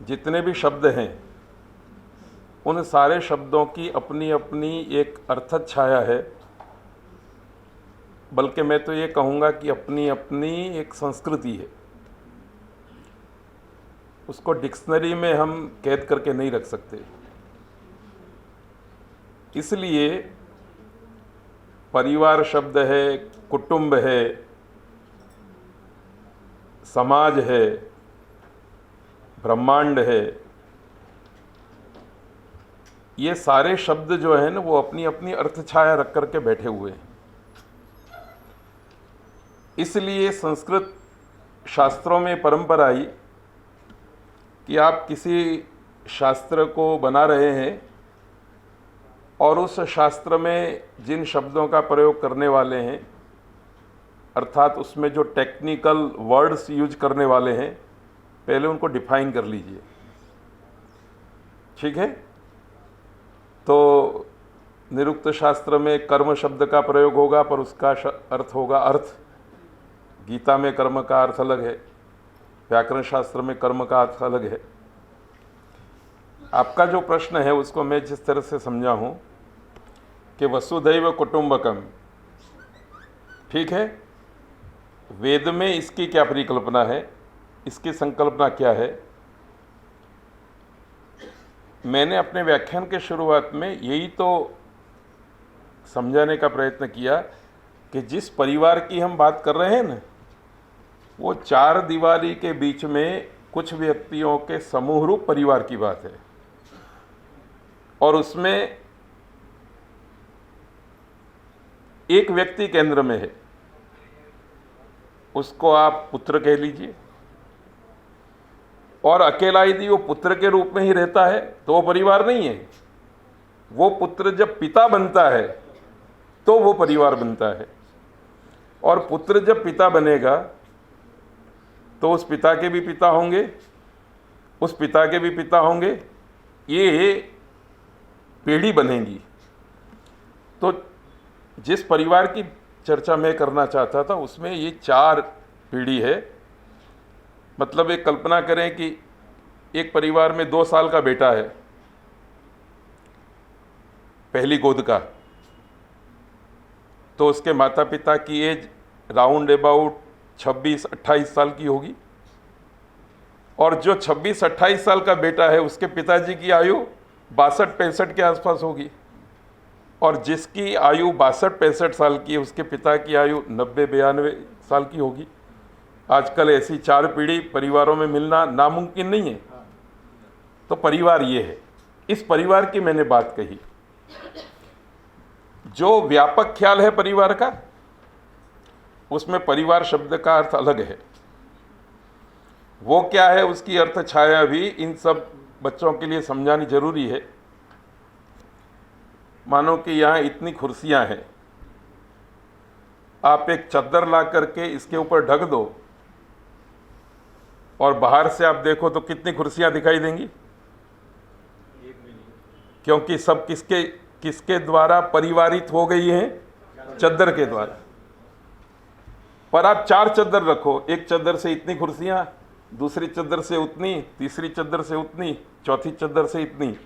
जितने भी शब्द हैं उन सारे शब्दों की अपनी अपनी एक अर्थत छाया है, बल्कि मैं तो ये कहूँगा कि अपनी अपनी एक संस्कृति है। उसको डिक्शनरी में हम कैद करके नहीं रख सकते। इसलिए परिवार शब्द है, कुटुंब है, समाज है, ब्रह्मांड है, ये सारे शब्द जो हैं ना वो अपनी अपनी अर्थ छाया रख करके बैठे हुए हैं। इसलिए संस्कृत शास्त्रों में परंपरा आई कि आप किसी शास्त्र को बना रहे हैं और उस शास्त्र में जिन शब्दों का प्रयोग करने वाले हैं, अर्थात उसमें जो टेक्निकल वर्ड्स यूज करने वाले हैं, पहले उनको डिफाइन कर लीजिए। ठीक है? तो निरुक्त शास्त्र में कर्म शब्द का प्रयोग होगा, पर उसका अर्थ होगा अर्थ। गीता में कर्म का अर्थ अलग है, व्याकरण शास्त्र में कर्म का अर्थ अलग है। आपका जो प्रश्न है उसको मैं जिस तरह से समझा हूँ कि वसुधैव कुटुंबकम, ठीक है, वेद में इसकी क्या परिकल्पना है, इसकी संकल्पना क्या है। मैंने अपने व्याख्यान के शुरुआत में यही तो समझाने का प्रयत्न किया कि जिस परिवार की हम बात कर रहे हैं ना, वो चार दीवारी के बीच में कुछ व्यक्तियों के समूह रूप परिवार की बात है। और उसमें एक व्यक्ति केंद्र में है, उसको आप पुत्र कह लीजिए। और अकेला यदि वो पुत्र के रूप में ही रहता है तो वो परिवार नहीं है। वो पुत्र जब पिता बनता है तो वो परिवार बनता है। और पुत्र जब पिता बनेगा तो उस पिता के भी पिता होंगे, उस पिता के भी पिता होंगे, ये पीढ़ी बनेगी। तो जिस परिवार की चर्चा मैं करना चाहता था उसमें ये चार पीढ़ी है। मतलब एक कल्पना करें कि एक परिवार में 2 साल का बेटा है, पहली गोद का, तो उसके माता पिता की एज राउंड अबाउट 26-28 साल की होगी। और जो 26-28 साल का बेटा है उसके पिताजी की आयु 62-65 के आसपास होगी। और जिसकी आयु 62-65 साल की है उसके पिता की आयु 90-92 साल की होगी। आजकल ऐसी 4 पीढ़ी परिवारों में मिलना नामुमकिन नहीं है। तो परिवार ये है। इस परिवार की मैंने बात कही। जो व्यापक ख्याल है परिवार का, उसमें परिवार शब्द का अर्थ अलग है। वो क्या है, उसकी अर्थ छाया भी इन सब बच्चों के लिए समझानी जरूरी है। मानो कि यहाँ इतनी कुर्सियाँ हैं, आप एक चद्दर ला करके इसके ऊपर ढक दो और बाहर से आप देखो तो कितनी कुर्सियाँ दिखाई देंगी, क्योंकि सब किसके द्वारा परिवारित हो गई हैं, चद्दर के द्वारा। पर आप 4 चद्दर रखो, एक चद्दर से इतनी कुर्सियाँ, दूसरी चद्दर से उतनी, तीसरी चद्दर से उतनी, चौथी चद्दर से इतनी,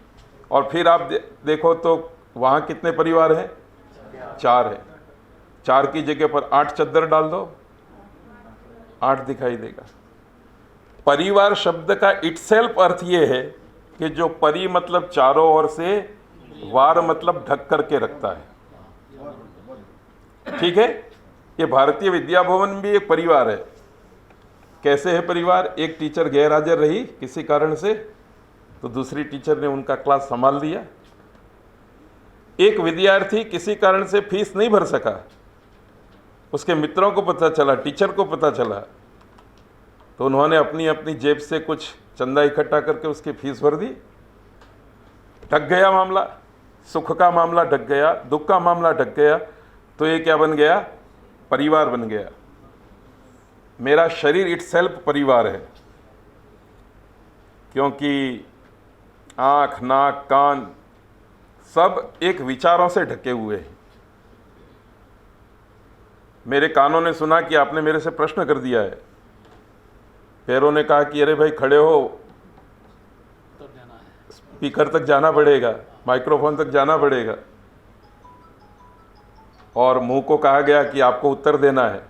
और फिर आप देखो तो वहाँ कितने परिवार हैं, 4 है। 4 की जगह पर 8 चद्दर डाल दो, 8 दिखाई देगा। परिवार शब्द का इटसेल्फ अर्थ ये है कि जो परि मतलब चारों ओर से, वार मतलब ढक करके रखता है। ठीक है? ये भारतीय विद्या भवन भी एक परिवार है। कैसे है परिवार? एक टीचर गैर हाजिर रही किसी कारण से, तो दूसरी टीचर ने उनका क्लास संभाल लिया। एक विद्यार्थी किसी कारण से फीस नहीं भर सका, उसके मित्रों को पता चला, टीचर को पता चला, तो उन्होंने अपनी अपनी जेब से कुछ चंदा इकट्ठा करके उसकी फीस भर दी। ढक गया मामला, सुख का मामला ढक गया, दुख का मामला ढक गया। तो ये क्या बन गया? परिवार बन गया। मेरा शरीर इटसेल्फ परिवार है, क्योंकि आँख, नाक, कान सब एक विचारों से ढके हुए हैं। मेरे कानों ने सुना कि आपने मेरे से प्रश्न कर दिया है, पैरों ने कहा कि अरे भाई खड़े हो, स्पीकर तक जाना पड़ेगा, माइक्रोफोन तक जाना पड़ेगा, और मुंह को कहा गया कि आपको उत्तर देना है।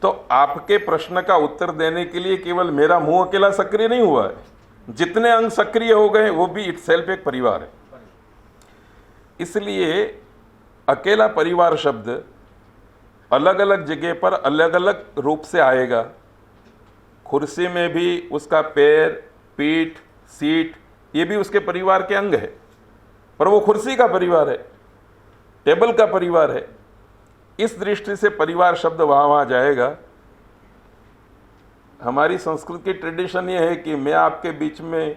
तो आपके प्रश्न का उत्तर देने के लिए केवल मेरा मुंह अकेला सक्रिय नहीं हुआ है, जितने अंग सक्रिय हो गए वो भी इटसेल्फ एक परिवार है। इसलिए अकेला परिवार शब्द अलग अलग जगह पर अलग अलग रूप से आएगा। कुर्सी में भी उसका पैर, पीठ, सीट, ये भी उसके परिवार के अंग है, पर वो कुर्सी का परिवार है, टेबल का परिवार है। इस दृष्टि से परिवार शब्द वहाँ जाएगा। हमारी संस्कृत की ट्रेडिशन ये है कि मैं आपके बीच में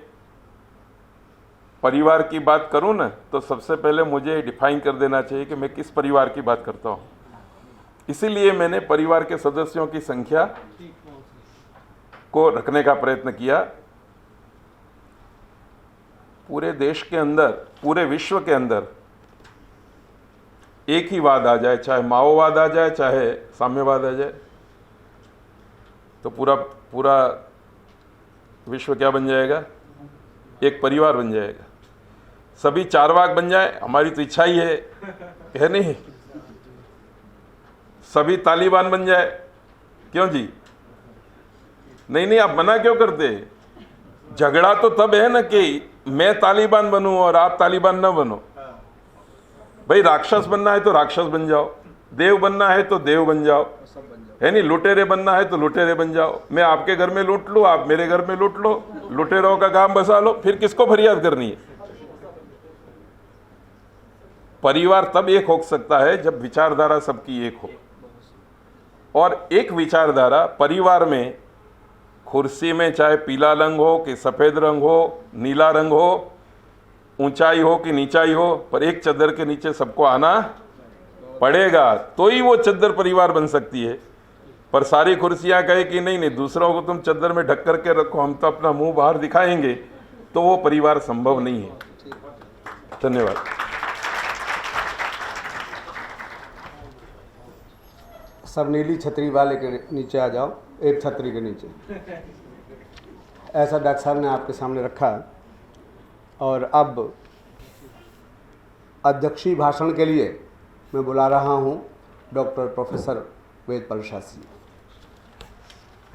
परिवार की बात करूं ना, तो सबसे पहले मुझे डिफाइन कर देना चाहिए कि मैं किस परिवार की बात करता हूं। इसीलिए मैंने परिवार के सदस्यों की संख्या को रखने का प्रयत्न किया। पूरे देश के अंदर, पूरे विश्व के अंदर एक ही वाद आ जाए, चाहे माओवाद आ जाए, चाहे साम्यवाद आ जाए, तो पूरा विश्व क्या बन जाएगा? एक परिवार बन जाएगा। सभी चारवाक बन जाए, हमारी तो इच्छा ही है नहीं? सभी तालिबान बन जाए, क्यों जी? नहीं, आप मना क्यों करते? झगड़ा तो तब है ना कि मैं तालिबान बनूं और आप तालिबान ना बनो। भाई राक्षस बनना है तो राक्षस बन जाओ, देव बनना है तो देव बन जाओ, है नहीं? लुटेरे बनना है तो लुटेरे बन जाओ। मैं आपके घर में लूट लूं, आप मेरे घर में लूट लो, लुटेरों का काम बसा लो, फिर किसको फरियाद करनी है? परिवार तब एक हो सकता है जब विचारधारा सबकी एक हो। और एक विचारधारा परिवार में, कुर्सी में चाहे पीला रंग हो कि सफेद रंग हो, नीला रंग हो, ऊंचाई हो कि नीचाई हो, पर एक चद्दर के नीचे सबको आना पड़ेगा, तो ही वो चद्दर परिवार बन सकती है। पर सारी कुर्सियां कहे कि नहीं, दूसरों को तुम चद्दर में ढक करके रखो, हम तो अपना मुंह बाहर दिखाएंगे, तो वो परिवार संभव नहीं है। धन्यवाद। सब नीली छतरी वाले के नीचे आ जाओ, एक छतरी के नीचे। ऐसा डॉक्टर साहब ने आपके सामने रखा है। और अब अध्यक्षीय भाषण के लिए मैं बुला रहा हूं डॉक्टर प्रोफेसर वेदपाल शास्त्री।